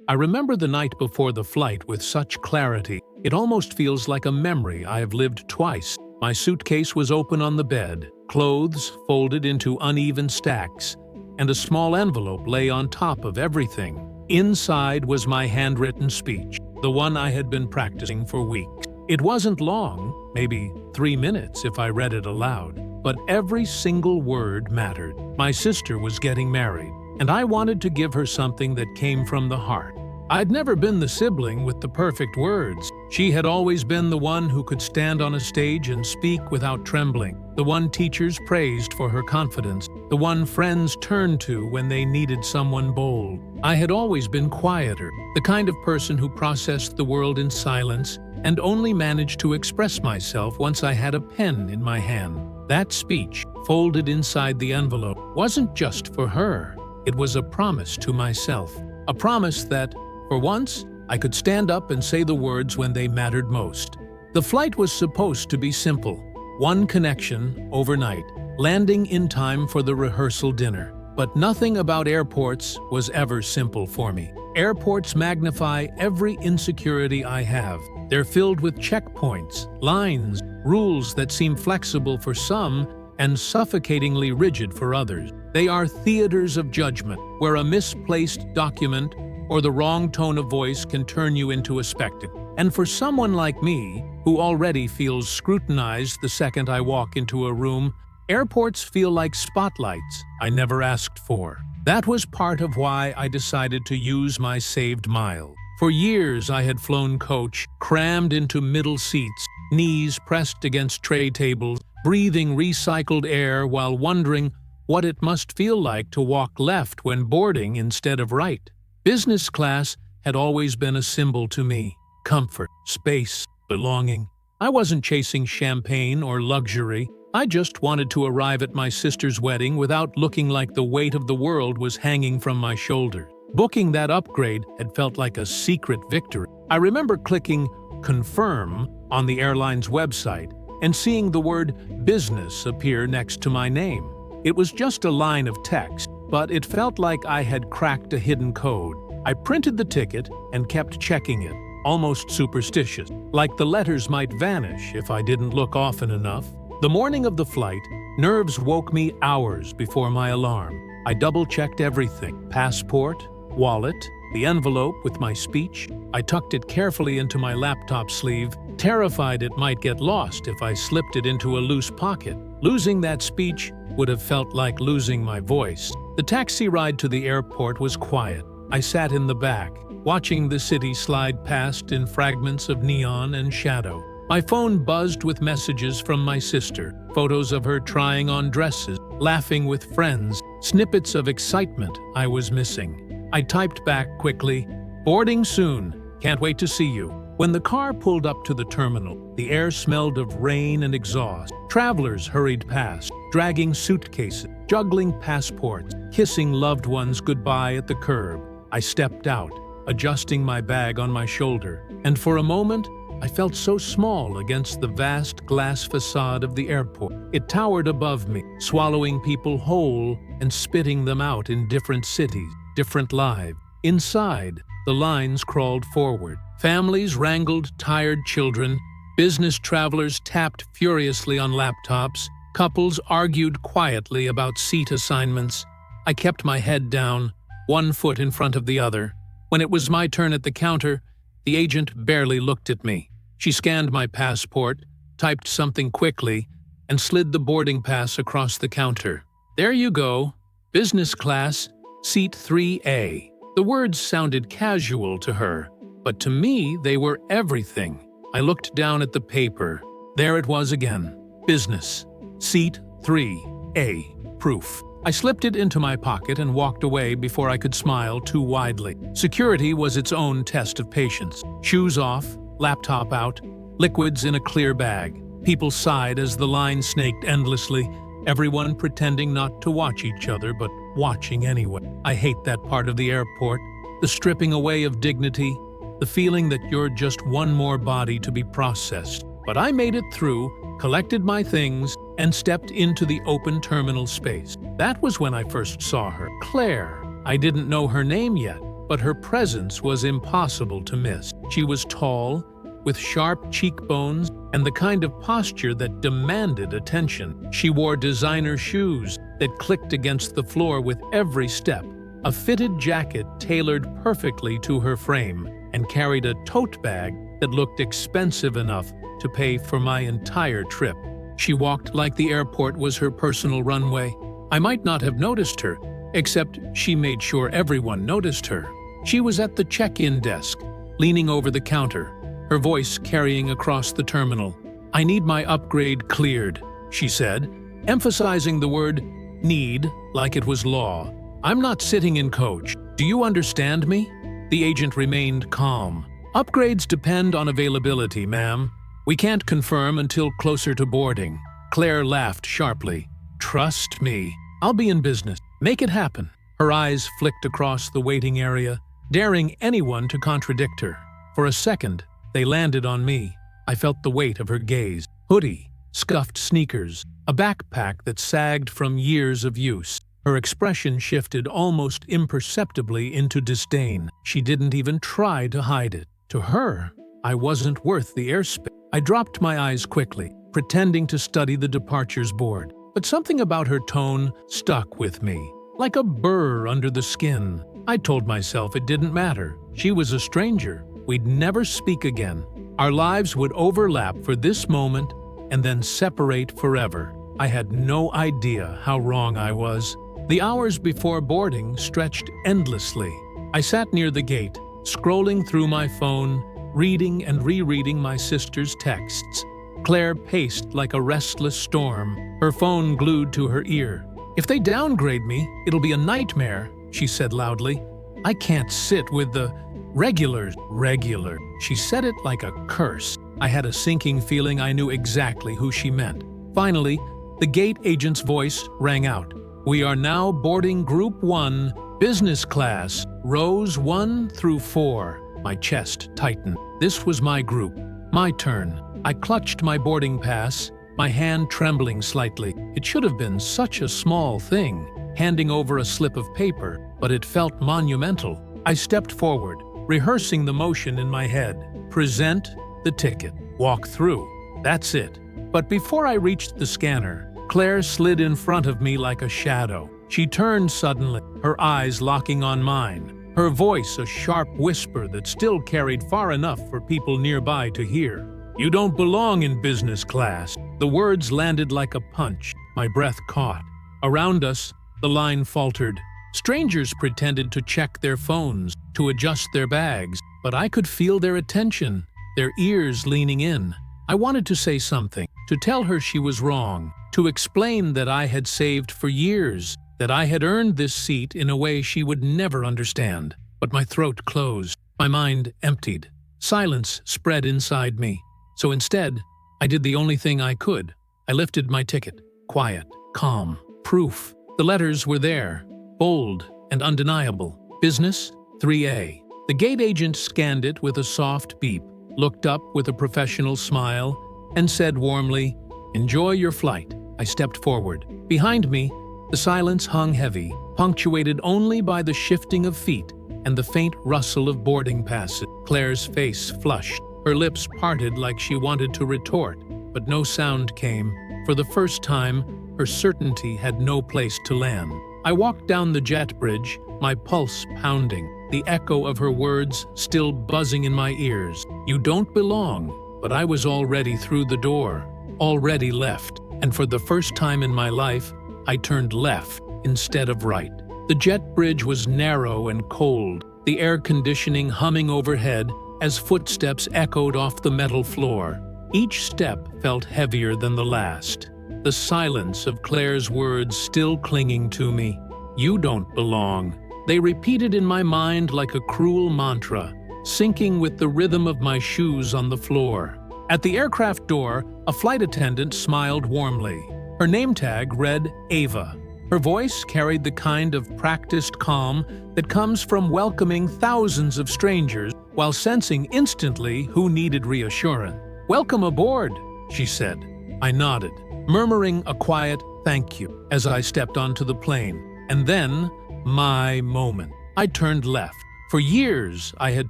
I remember the night before the flight with such clarity. It almost feels like a memory I have lived twice. My suitcase was open on the bed, clothes folded into uneven stacks, and a small envelope lay on top of everything. Inside was my handwritten speech, the one I had been practicing for weeks. It wasn't long, maybe 3 minutes if I read it aloud, but every single word mattered. My sister was getting married, and I wanted to give her something that came from the heart. I'd never been the sibling with the perfect words. She had always been the one who could stand on a stage and speak without trembling, the one teachers praised for her confidence, the one friends turned to when they needed someone bold. I had always been quieter, the kind of person who processed the world in silence and only managed to express myself once I had a pen in my hand. That speech, folded inside the envelope, wasn't just for her. It was a promise to myself, a promise that, for once, I could stand up and say the words when they mattered most. The flight was supposed to be simple. One connection, overnight, landing in time for the rehearsal dinner. But nothing about airports was ever simple for me. Airports magnify every insecurity I have. They're filled with checkpoints, lines, rules that seem flexible for some and suffocatingly rigid for others. They are theaters of judgment, where a misplaced document or the wrong tone of voice can turn you into a spectacle. And for someone like me, who already feels scrutinized the second I walk into a room, airports feel like spotlights I never asked for. That was part of why I decided to use my saved miles. For years I had flown coach, crammed into middle seats, knees pressed against tray tables, breathing recycled air while wondering what it must feel like to walk left when boarding instead of right. Business class had always been a symbol to me. Comfort, space, belonging. I wasn't chasing champagne or luxury. I just wanted to arrive at my sister's wedding without looking like the weight of the world was hanging from my shoulders. Booking that upgrade had felt like a secret victory. I remember clicking confirm on the airline's website and seeing the word business appear next to my name. It was just a line of text, but it felt like I had cracked a hidden code. I printed the ticket and kept checking it, almost superstitious, like the letters might vanish if I didn't look often enough. The morning of the flight, nerves woke me hours before my alarm. I double-checked everything: passport, wallet, the envelope with my speech. I tucked it carefully into my laptop sleeve, terrified it might get lost if I slipped it into a loose pocket. Losing that speech would have felt like losing my voice. The taxi ride to the airport was quiet. I sat in the back, watching the city slide past in fragments of neon and shadow. My phone buzzed with messages from my sister, photos of her trying on dresses, laughing with friends, snippets of excitement I was missing. I typed back quickly, "Boarding soon. Can't wait to see you." When the car pulled up to the terminal, the air smelled of rain and exhaust. Travelers hurried past, dragging suitcases, juggling passports, kissing loved ones goodbye at the curb. I stepped out, adjusting my bag on my shoulder, and for a moment, I felt so small against the vast glass facade of the airport. It towered above me, swallowing people whole and spitting them out in different cities, different lives. Inside, the lines crawled forward. Families wrangled tired children, business travelers tapped furiously on laptops, couples argued quietly about seat assignments. I kept my head down, one foot in front of the other. When it was my turn at the counter, the agent barely looked at me. She scanned my passport, typed something quickly, and slid the boarding pass across the counter. "There you go. Business class, seat 3A. The words sounded casual to her, but to me they were everything. I looked down at the paper. There it was again. Business. Seat 3A. Proof. I slipped it into my pocket and walked away before I could smile too widely. Security was its own test of patience. Shoes off, laptop out, liquids in a clear bag. People sighed as the line snaked endlessly, everyone pretending not to watch each other but watching anyway. I hate that part of the airport, the stripping away of dignity, the feeling that you're just one more body to be processed. But I made it through, collected my things, and stepped into the open terminal space. That was when I first saw her. Claire. I didn't know her name yet, but her presence was impossible to miss. She was tall, with sharp cheekbones and the kind of posture that demanded attention. She wore designer shoes that clicked against the floor with every step, a fitted jacket tailored perfectly to her frame, and carried a tote bag that looked expensive enough to pay for my entire trip. She walked like the airport was her personal runway. I might not have noticed her, except she made sure everyone noticed her. She was at the check-in desk, leaning over the counter, her voice carrying across the terminal. "I need my upgrade cleared," she said, emphasizing the word "need" like it was law. "I'm not sitting in coach. Do you understand me?" The agent remained calm. "Upgrades depend on availability, ma'am. We can't confirm until closer to boarding." Claire laughed sharply. "Trust me. I'll be in business. Make it happen." Her eyes flicked across the waiting area, daring anyone to contradict her. For a second, they landed on me. I felt the weight of her gaze. Hoodie, scuffed sneakers, a backpack that sagged from years of use. Her expression shifted almost imperceptibly into disdain. She didn't even try to hide it. To her, I wasn't worth the airspace. I dropped my eyes quickly, pretending to study the departures board. But something about her tone stuck with me, like a burr under the skin. I told myself it didn't matter. She was a stranger. We'd never speak again. Our lives would overlap for this moment and then separate forever. I had no idea how wrong I was. The hours before boarding stretched endlessly. I sat near the gate, scrolling through my phone, reading and rereading my sister's texts. Claire paced like a restless storm, her phone glued to her ear. "If they downgrade me, it'll be a nightmare," she said loudly. "I can't sit with the regulars." Regular. She said it like a curse. I had a sinking feeling I knew exactly who she meant. Finally, the gate agent's voice rang out. "We are now boarding Group 1, business class, rows 1 through 4. My chest tightened. This was my group. My turn. I clutched my boarding pass, my hand trembling slightly. It should have been such a small thing, handing over a slip of paper, but it felt monumental. I stepped forward, rehearsing the motion in my head. Present the ticket. Walk through. That's it. But before I reached the scanner, Claire slid in front of me like a shadow. She turned suddenly, her eyes locking on mine. Her voice a sharp whisper that still carried far enough for people nearby to hear. "You don't belong in business class." The words landed like a punch. My breath caught. Around us, the line faltered. Strangers pretended to check their phones, to adjust their bags, but I could feel their attention, their ears leaning in. I wanted to say something, to tell her she was wrong, to explain that I had saved for years, that I had earned this seat in a way she would never understand. But my throat closed, my mind emptied. Silence spread inside me. So instead, I did the only thing I could. I lifted my ticket. Quiet, calm, proof. The letters were there, bold and undeniable. Business 3A. The gate agent scanned it with a soft beep, looked up with a professional smile, and said warmly, "Enjoy your flight." I stepped forward. Behind me, the silence hung heavy, punctuated only by the shifting of feet and the faint rustle of boarding passes. Claire's face flushed. Her lips parted like she wanted to retort, but no sound came. For the first time, her certainty had no place to land. I walked down the jet bridge, my pulse pounding, the echo of her words still buzzing in my ears. "You don't belong." But I was already through the door, already left, and for the first time in my life, I turned left instead of right. The jet bridge was narrow and cold, the air conditioning humming overhead as footsteps echoed off the metal floor. Each step felt heavier than the last. The silence of Claire's words still clinging to me. "You don't belong." They repeated in my mind like a cruel mantra, syncing with the rhythm of my shoes on the floor. At the aircraft door, a flight attendant smiled warmly. Her name tag read Ava. Her voice carried the kind of practiced calm that comes from welcoming thousands of strangers while sensing instantly who needed reassurance. "Welcome aboard," she said. I nodded, murmuring a quiet thank you as I stepped onto the plane. And then, my moment. I turned left. For years, I had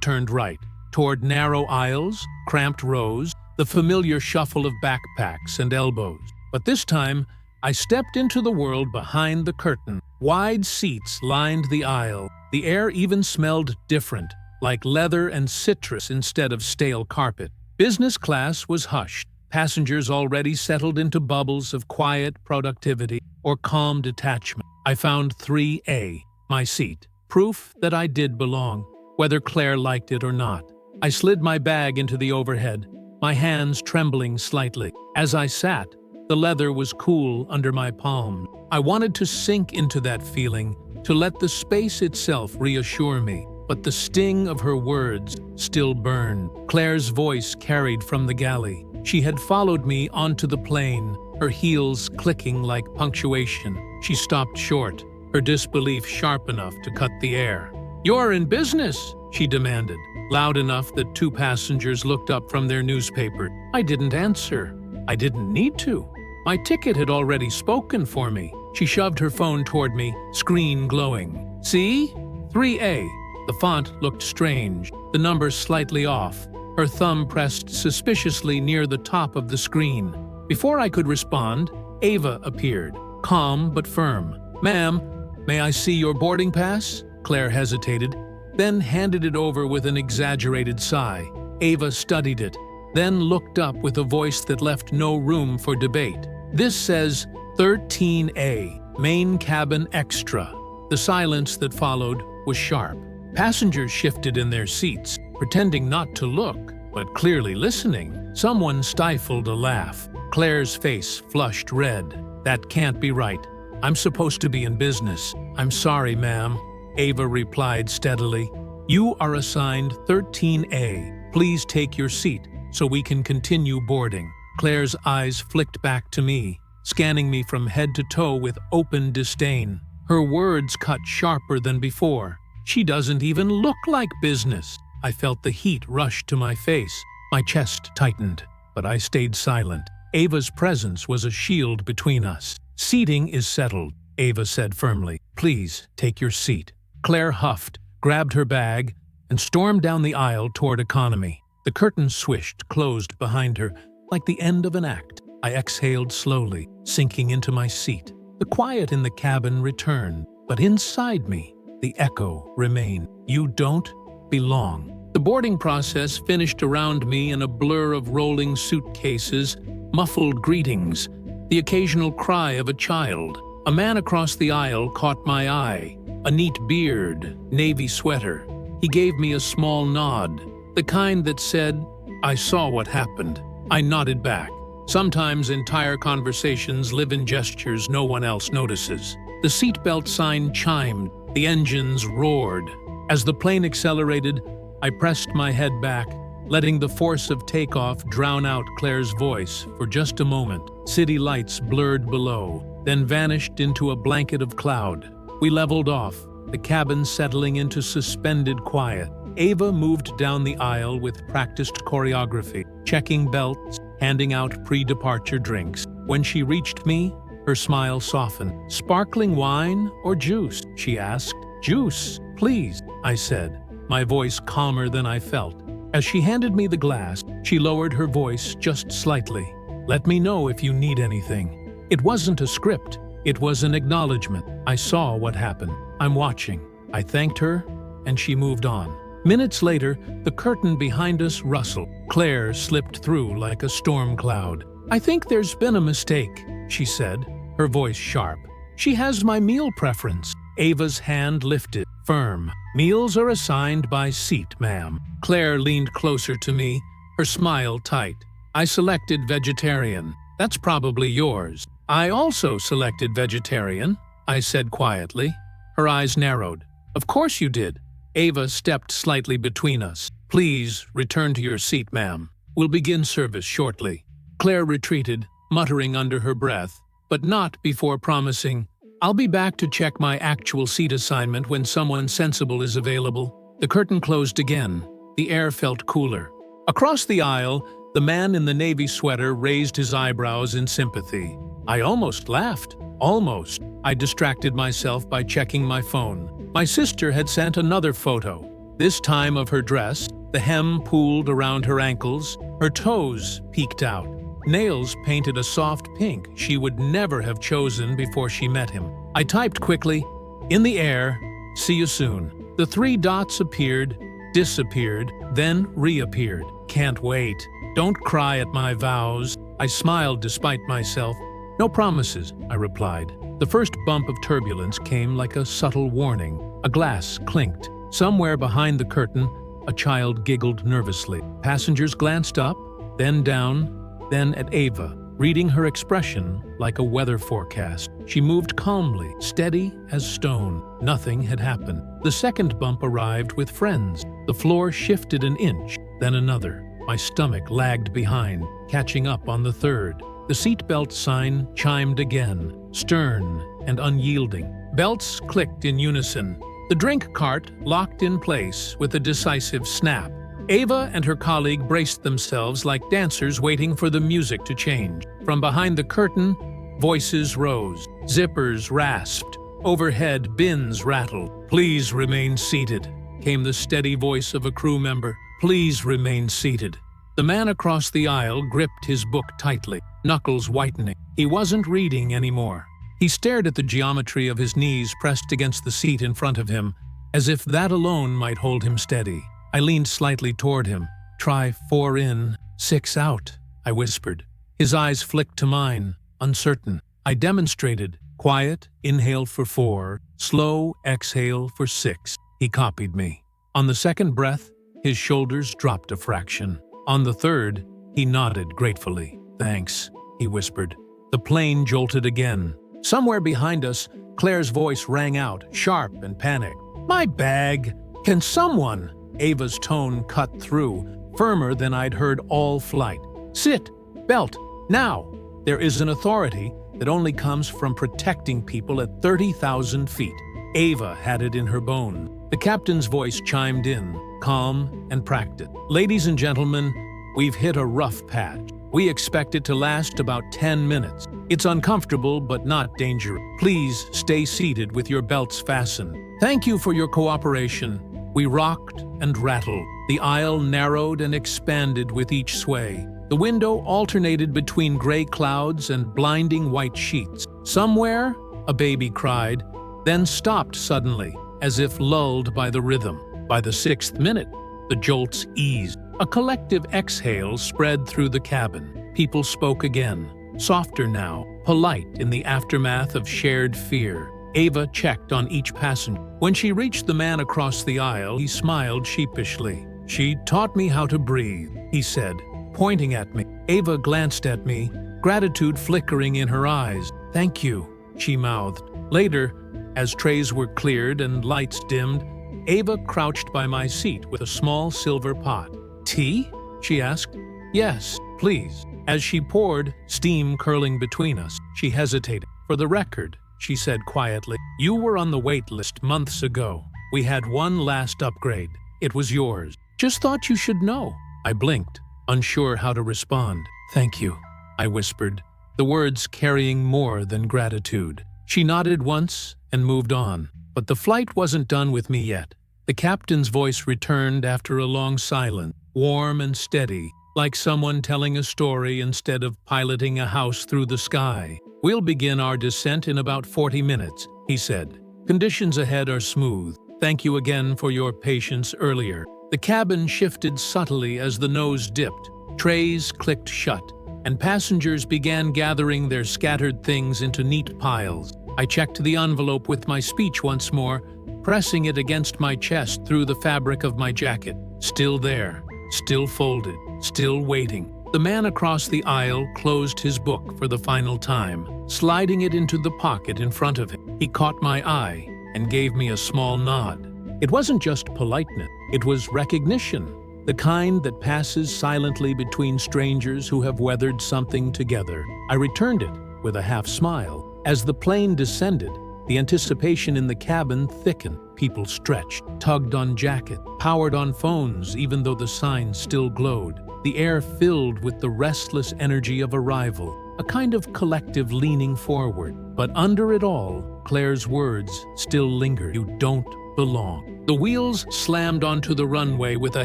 turned right, toward narrow aisles, cramped rows, the familiar shuffle of backpacks and elbows. But this time, I stepped into the world behind the curtain. Wide seats lined the aisle. The air even smelled different, like leather and citrus instead of stale carpet. Business class was hushed. Passengers already settled into bubbles of quiet productivity or calm detachment. I found 3A, my seat, proof that I did belong, whether Claire liked it or not. I slid my bag into the overhead, my hands trembling slightly. As I sat, the leather was cool under my palms. I wanted to sink into that feeling, to let the space itself reassure me, but the sting of her words still burned. Claire's voice carried from the galley. She had followed me onto the plane, her heels clicking like punctuation. She stopped short, her disbelief sharp enough to cut the air. "You're in business," she demanded, loud enough that 2 passengers looked up from their newspaper. I didn't answer. I didn't need to. My ticket had already spoken for me. She shoved her phone toward me, screen glowing. "See? 3A. The font looked strange, the number slightly off. Her thumb pressed suspiciously near the top of the screen. Before I could respond, Ava appeared, calm but firm. "Ma'am, may I see your boarding pass?" Claire hesitated, then handed it over with an exaggerated sigh. Ava studied it, then looked up with a voice that left no room for debate. "This says 13A, main cabin extra." The silence that followed was sharp. Passengers shifted in their seats, pretending not to look, but clearly listening. Someone stifled a laugh. Claire's face flushed red. "That can't be right. I'm supposed to be in business." "I'm sorry, ma'am," Ava replied steadily. "You are assigned 13A. Please take your seat so we can continue boarding." Claire's eyes flicked back to me, scanning me from head to toe with open disdain. Her words cut sharper than before. "She doesn't even look like business." I felt the heat rush to my face. My chest tightened, but I stayed silent. Ava's presence was a shield between us. "Seating is settled," Ava said firmly. "Please take your seat." Claire huffed, grabbed her bag, and stormed down the aisle toward economy. The curtain swished closed behind her, like the end of an act. I exhaled slowly, sinking into my seat. The quiet in the cabin returned, but inside me, the echo remained. "You don't belong." The boarding process finished around me in a blur of rolling suitcases, muffled greetings, the occasional cry of a child. A man across the aisle caught my eye, a neat beard, navy sweater. He gave me a small nod, the kind that said, "I saw what happened." I nodded back. Sometimes entire conversations live in gestures no one else notices. The seatbelt sign chimed, the engines roared. As the plane accelerated, I pressed my head back, letting the force of takeoff drown out Claire's voice for just a moment. City lights blurred below, then vanished into a blanket of cloud. We leveled off, the cabin settling into suspended quiet. Ava moved down the aisle with practiced choreography, checking belts, handing out pre-departure drinks. When she reached me, her smile softened. "Sparkling wine or juice?" she asked. "Juice, please," I said, my voice calmer than I felt. As she handed me the glass, she lowered her voice just slightly. "Let me know if you need anything." It wasn't a script, it was an acknowledgement. I saw what happened. "I'm watching." I thanked her, and she moved on. Minutes later, the curtain behind us rustled. Claire slipped through like a storm cloud. "I think there's been a mistake," she said, her voice sharp. "She has my meal preference." Ava's hand lifted, firm. "Meals are assigned by seat, ma'am." Claire leaned closer to me, her smile tight. "I selected vegetarian. That's probably yours." "I also selected vegetarian," I said quietly. Her eyes narrowed. "Of course you did." Ava stepped slightly between us. "Please return to your seat, ma'am. We'll begin service shortly." Claire retreated, muttering under her breath, but not before promising, "I'll be back to check my actual seat assignment when someone sensible is available." The curtain closed again. The air felt cooler. Across the aisle, the man in the navy sweater raised his eyebrows in sympathy. I almost laughed. Almost. I distracted myself by checking my phone. My sister had sent another photo. This time of her dress, the hem pooled around her ankles, her toes peeked out. Nails painted a soft pink she would never have chosen before she met him. I typed quickly, "In the air, see you soon." The 3 dots appeared, disappeared, then reappeared. "Can't wait. Don't cry at my vows." I smiled despite myself. "No promises," I replied. The first bump of turbulence came like a subtle warning. A glass clinked. Somewhere behind the curtain, a child giggled nervously. Passengers glanced up, then down, then at Ava, reading her expression like a weather forecast. She moved calmly, steady as stone. Nothing had happened. The second bump arrived with friends. The floor shifted an inch, then another. My stomach lagged behind, catching up on the third. The seatbelt sign chimed again, stern and unyielding. Belts clicked in unison. The drink cart locked in place with a decisive snap. Ava and her colleague braced themselves like dancers waiting for the music to change. From behind the curtain, voices rose. Zippers rasped. Overhead, bins rattled. "Please remain seated," came the steady voice of a crew member. "Please remain seated." The man across the aisle gripped his book tightly, knuckles whitening. He wasn't reading anymore. He stared at the geometry of his knees pressed against the seat in front of him, as if that alone might hold him steady. I leaned slightly toward him. "Try 4 in, 6 out," I whispered. His eyes flicked to mine, uncertain. I demonstrated. Quiet, inhale for 4, slow exhale for 6. He copied me. On the second breath, his shoulders dropped a fraction. On the third, he nodded gratefully. "Thanks," he whispered. The plane jolted again. Somewhere behind us, Claire's voice rang out, sharp and panicked. "My bag! Can someone—" Ava's tone cut through, firmer than I'd heard all flight. "Sit! Belt! Now!" There is an authority that only comes from protecting people at 30,000 feet. Ava had it in her bone. The captain's voice chimed in, calm and practiced. "Ladies and gentlemen, we've hit a rough patch. We expect it to last about 10 minutes. It's uncomfortable but not dangerous. Please stay seated with your belts fastened. Thank you for your cooperation." We rocked and rattled. The aisle narrowed and expanded with each sway. The window alternated between gray clouds and blinding white sheets. Somewhere, a baby cried, then stopped suddenly, as if lulled by the rhythm. By the 6th minute, the jolts eased. A collective exhale spread through the cabin. People spoke again, softer now, polite in the aftermath of shared fear. Ava checked on each passenger. When she reached the man across the aisle, he smiled sheepishly. "She taught me how to breathe," he said, pointing at me. Ava glanced at me, gratitude flickering in her eyes. "Thank you," she mouthed. Later, as trays were cleared and lights dimmed, Ava crouched by my seat with a small silver pot. "Tea?" she asked. "Yes, please." As she poured, steam curling between us, she hesitated. "For the record," she said quietly, "you were on the wait list months ago. We had one last upgrade. It was yours. Just thought you should know." I blinked, unsure how to respond. "Thank you," I whispered, the words carrying more than gratitude. She nodded once and moved on. But the flight wasn't done with me yet. The captain's voice returned after a long silence, warm and steady, like someone telling a story instead of piloting a house through the sky. "We'll begin our descent in about 40 minutes, he said. "Conditions ahead are smooth. Thank you again for your patience earlier." The cabin shifted subtly as the nose dipped. Trays clicked shut, and passengers began gathering their scattered things into neat piles. I checked the envelope with my speech once more, pressing it against my chest through the fabric of my jacket. Still there, still folded, still waiting. The man across the aisle closed his book for the final time, sliding it into the pocket in front of him. He caught my eye and gave me a small nod. It wasn't just politeness, it was recognition, the kind that passes silently between strangers who have weathered something together. I returned it with a half smile. As the plane descended, the anticipation in the cabin thickened. People stretched, tugged on jackets, powered on phones even though the sign still glowed. The air filled with the restless energy of arrival, a kind of collective leaning forward. But under it all, Claire's words still lingered. "You don't belong. The wheels slammed onto the runway with a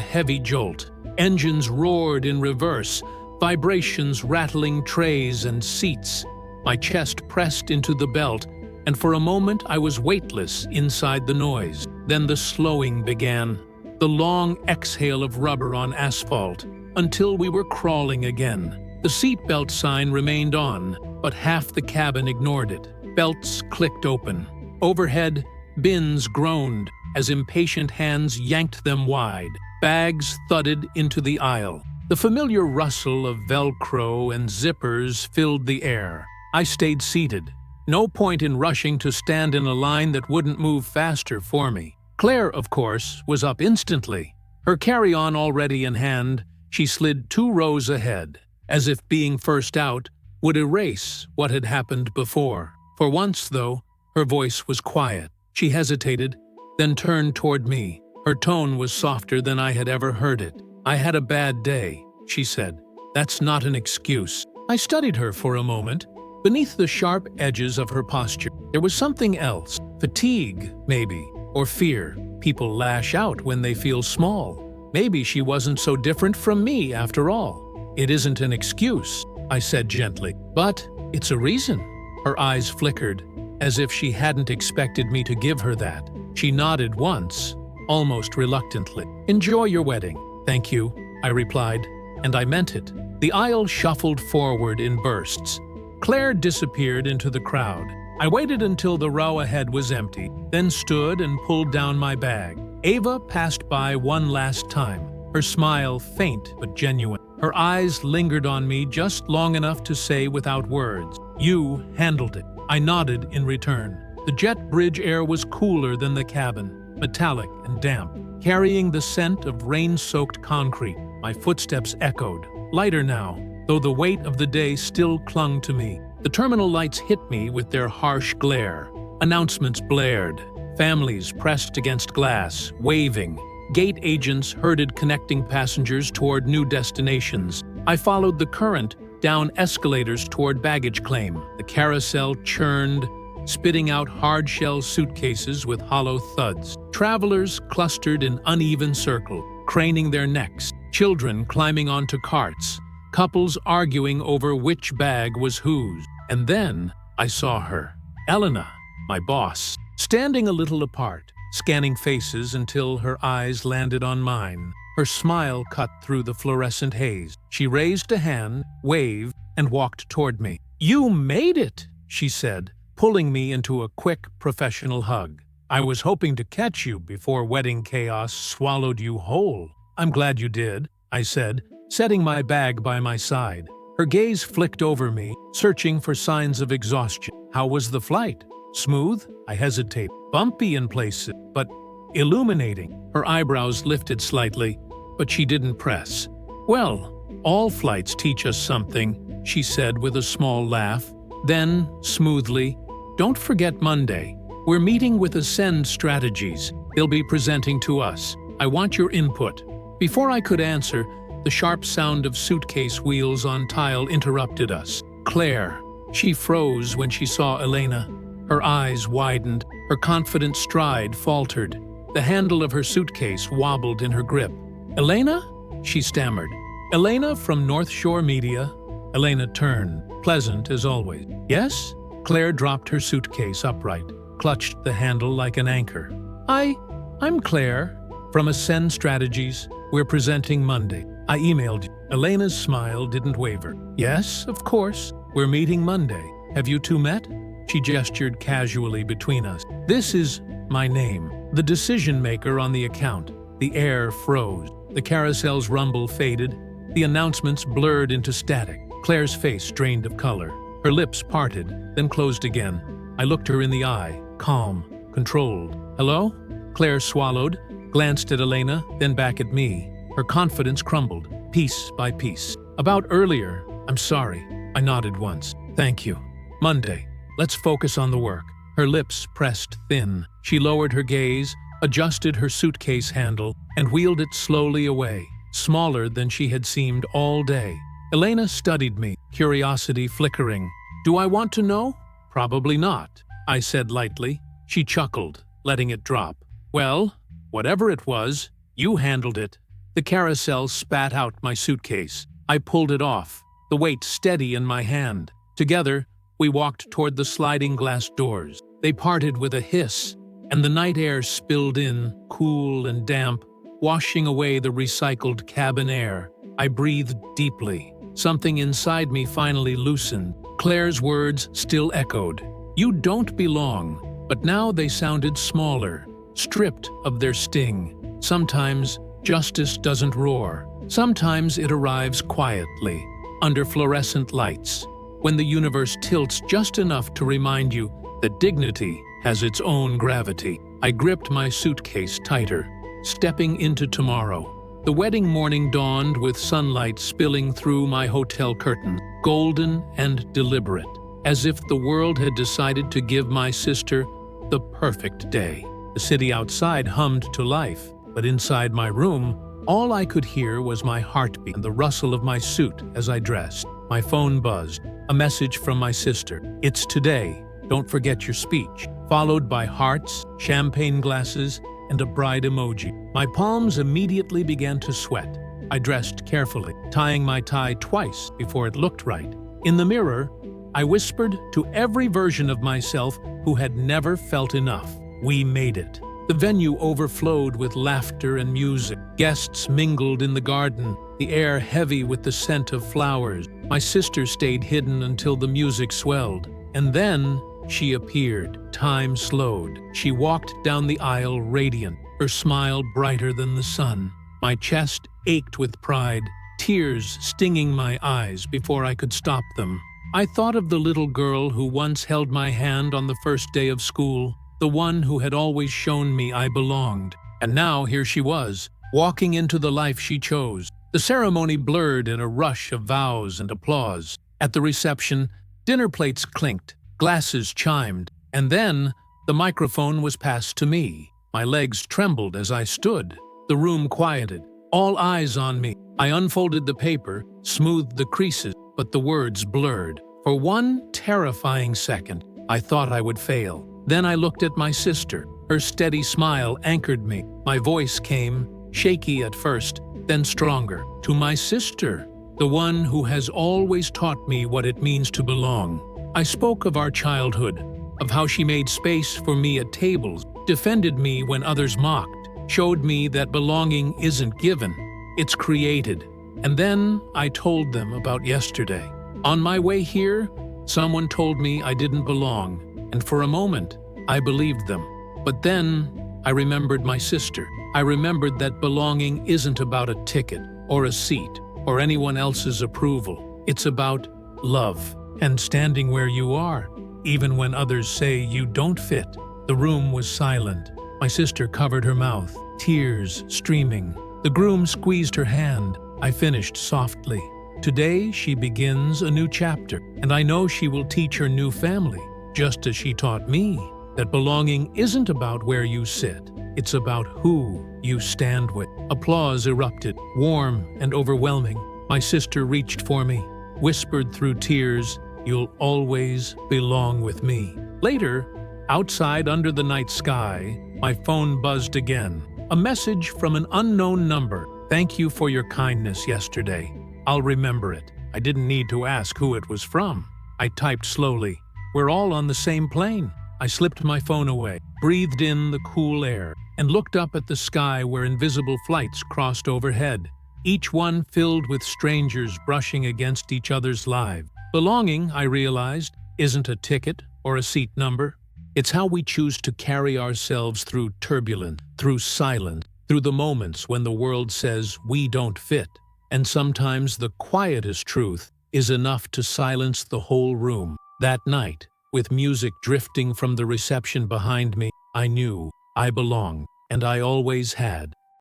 heavy jolt. Engines roared in reverse, vibrations rattling trays and seats. My chest pressed into the belt, and for a moment I was weightless inside the noise. Then the slowing began, the long exhale of rubber on asphalt, until we were crawling again. The seatbelt sign remained on, but half the cabin ignored it. Belts clicked open. Overhead, bins groaned as impatient hands yanked them wide. Bags thudded into the aisle. The familiar rustle of Velcro and zippers filled the air. I stayed seated. No point in rushing to stand in a line that wouldn't move faster for me. Claire, of course, was up instantly. Her carry-on already in hand, she slid 2 rows ahead, as if being first out would erase what had happened before. For once, though, her voice was quiet. She hesitated, then turned toward me. Her tone was softer than I had ever heard it. "I had a bad day," she said. "That's not an excuse." I studied her for a moment. Beneath the sharp edges of her posture, there was something else. Fatigue, maybe, or fear. People lash out when they feel small. Maybe she wasn't so different from me after all. "It isn't an excuse," I said gently, "but it's a reason." Her eyes flickered, as if she hadn't expected me to give her that. She nodded once, almost reluctantly. "Enjoy your wedding." "Thank you," I replied, and I meant it. The aisle shuffled forward in bursts. Claire disappeared into the crowd. I waited until the row ahead was empty, then stood and pulled down my bag. Ava passed by one last time, her smile faint but genuine. Her eyes lingered on me just long enough to say without words, "You handled it." I nodded in return. The jet bridge air was cooler than the cabin, metallic and damp, carrying the scent of rain-soaked concrete. My footsteps echoed, lighter now, though the weight of the day still clung to me. The terminal lights hit me with their harsh glare. Announcements blared. Families pressed against glass, waving. Gate agents herded connecting passengers toward new destinations. I followed the current down escalators toward baggage claim. The carousel churned, spitting out hard-shell suitcases with hollow thuds. Travelers clustered in uneven circle, craning their necks. Children climbing onto carts. Couples arguing over which bag was whose. And then I saw her, Elena, my boss, standing a little apart, scanning faces until her eyes landed on mine. Her smile cut through the fluorescent haze. She raised a hand, waved, and walked toward me. "You made it," she said, pulling me into a quick, professional hug. "I was hoping to catch you before wedding chaos swallowed you whole." "I'm glad you did," I said, setting my bag by my side. Her gaze flicked over me, searching for signs of exhaustion. "How was the flight?" "Smooth?" I hesitated. "Bumpy in places, but illuminating." Her eyebrows lifted slightly, but she didn't press. "Well, all flights teach us something," she said with a small laugh. Then, smoothly, "Don't forget Monday. We're meeting with Ascend Strategies. They'll be presenting to us. I want your input." Before I could answer, the sharp sound of suitcase wheels on tile interrupted us. Claire. She froze when she saw Elena. Her eyes widened, her confident stride faltered. The handle of her suitcase wobbled in her grip. "Elena?" she stammered. "Elena from North Shore Media." Elena turned, pleasant as always. "Yes?" Claire dropped her suitcase upright, clutched the handle like an anchor. I'm Claire, from Ascend Strategies. We're presenting Monday. I emailed you." Elena's smile didn't waver. "Yes, of course. We're meeting Monday. Have you two met?" She gestured casually between us. "This is my name, the decision-maker on the account." The air froze. The carousel's rumble faded. The announcements blurred into static. Claire's face drained of color. Her lips parted, then closed again. I looked her in the eye, calm, controlled. "Hello?" Claire swallowed, glanced at Elena, then back at me. Her confidence crumbled, piece by piece. "About earlier, I'm sorry." I nodded once. "Thank you. Monday. Let's focus on the work." Her lips pressed thin. She lowered her gaze, adjusted her suitcase handle, and wheeled it slowly away, smaller than she had seemed all day. Elena studied me, curiosity flickering. "Do I want to know?" "Probably not," I said lightly. She chuckled, letting it drop. Well, whatever it was, you handled it. The carousel spat out my suitcase. I pulled it off, the weight steady in my hand. Together, we walked toward the sliding glass doors. They parted with a hiss, and the night air spilled in, cool and damp, washing away the recycled cabin air. I breathed deeply. Something inside me finally loosened. Claire's words still echoed. You don't belong. But now they sounded smaller, stripped of their sting. Sometimes justice doesn't roar. Sometimes it arrives quietly, under fluorescent lights, when the universe tilts just enough to remind you that dignity has its own gravity. I gripped my suitcase tighter, stepping into tomorrow. The wedding morning dawned with sunlight spilling through my hotel curtain, golden and deliberate, as if the world had decided to give my sister the perfect day. The city outside hummed to life, but inside my room, all I could hear was my heartbeat and the rustle of my suit as I dressed. My phone buzzed, a message from my sister. It's today, don't forget your speech. Followed by hearts, champagne glasses, and a bride emoji. My palms immediately began to sweat. I dressed carefully, tying my tie twice before it looked right. In the mirror, I whispered to every version of myself who had never felt enough. We made it. The venue overflowed with laughter and music. Guests mingled in the garden, the air heavy with the scent of flowers. My sister stayed hidden until the music swelled. And then she appeared. Time slowed. She walked down the aisle radiant, her smile brighter than the sun. My chest ached with pride, tears stinging my eyes before I could stop them. I thought of the little girl who once held my hand on the first day of school, the one who had always shown me I belonged. And now here she was, walking into the life she chose. The ceremony blurred in a rush of vows and applause. At the reception, dinner plates clinked, glasses chimed, and then the microphone was passed to me. My legs trembled as I stood. The room quieted, all eyes on me. I unfolded the paper, smoothed the creases, but the words blurred. For one terrifying second, I thought I would fail. Then I looked at my sister. Her steady smile anchored me. My voice came, shaky at first, then stronger. To my sister, the one who has always taught me what it means to belong. I spoke of our childhood, of how she made space for me at tables, defended me when others mocked, showed me that belonging isn't given, it's created. And then I told them about yesterday. On my way here, someone told me I didn't belong, and for a moment, I believed them. But then, I remembered my sister. I remembered that belonging isn't about a ticket, or a seat, or anyone else's approval. It's about love, and standing where you are, even when others say you don't fit. The room was silent. My sister covered her mouth, tears streaming. The groom squeezed her hand. I finished softly. Today she begins a new chapter, and I know she will teach her new family, just as she taught me, that belonging isn't about where you sit. It's about who you stand with. Applause erupted, warm and overwhelming. My sister reached for me, whispered through tears, "You'll always belong with me." Later, outside under the night sky, my phone buzzed again. A message from an unknown number. "Thank you for your kindness yesterday. I'll remember it." I didn't need to ask who it was from. I typed slowly. "We're all on the same plane." I slipped my phone away, breathed in the cool air, and looked up at the sky where invisible flights crossed overhead, each one filled with strangers brushing against each other's lives. Belonging, I realized, isn't a ticket or a seat number. It's how we choose to carry ourselves through turbulence, through silence, through the moments when the world says we don't fit. And sometimes the quietest truth is enough to silence the whole room. That night, with music drifting from the reception behind me, I knew I belonged, and I always had.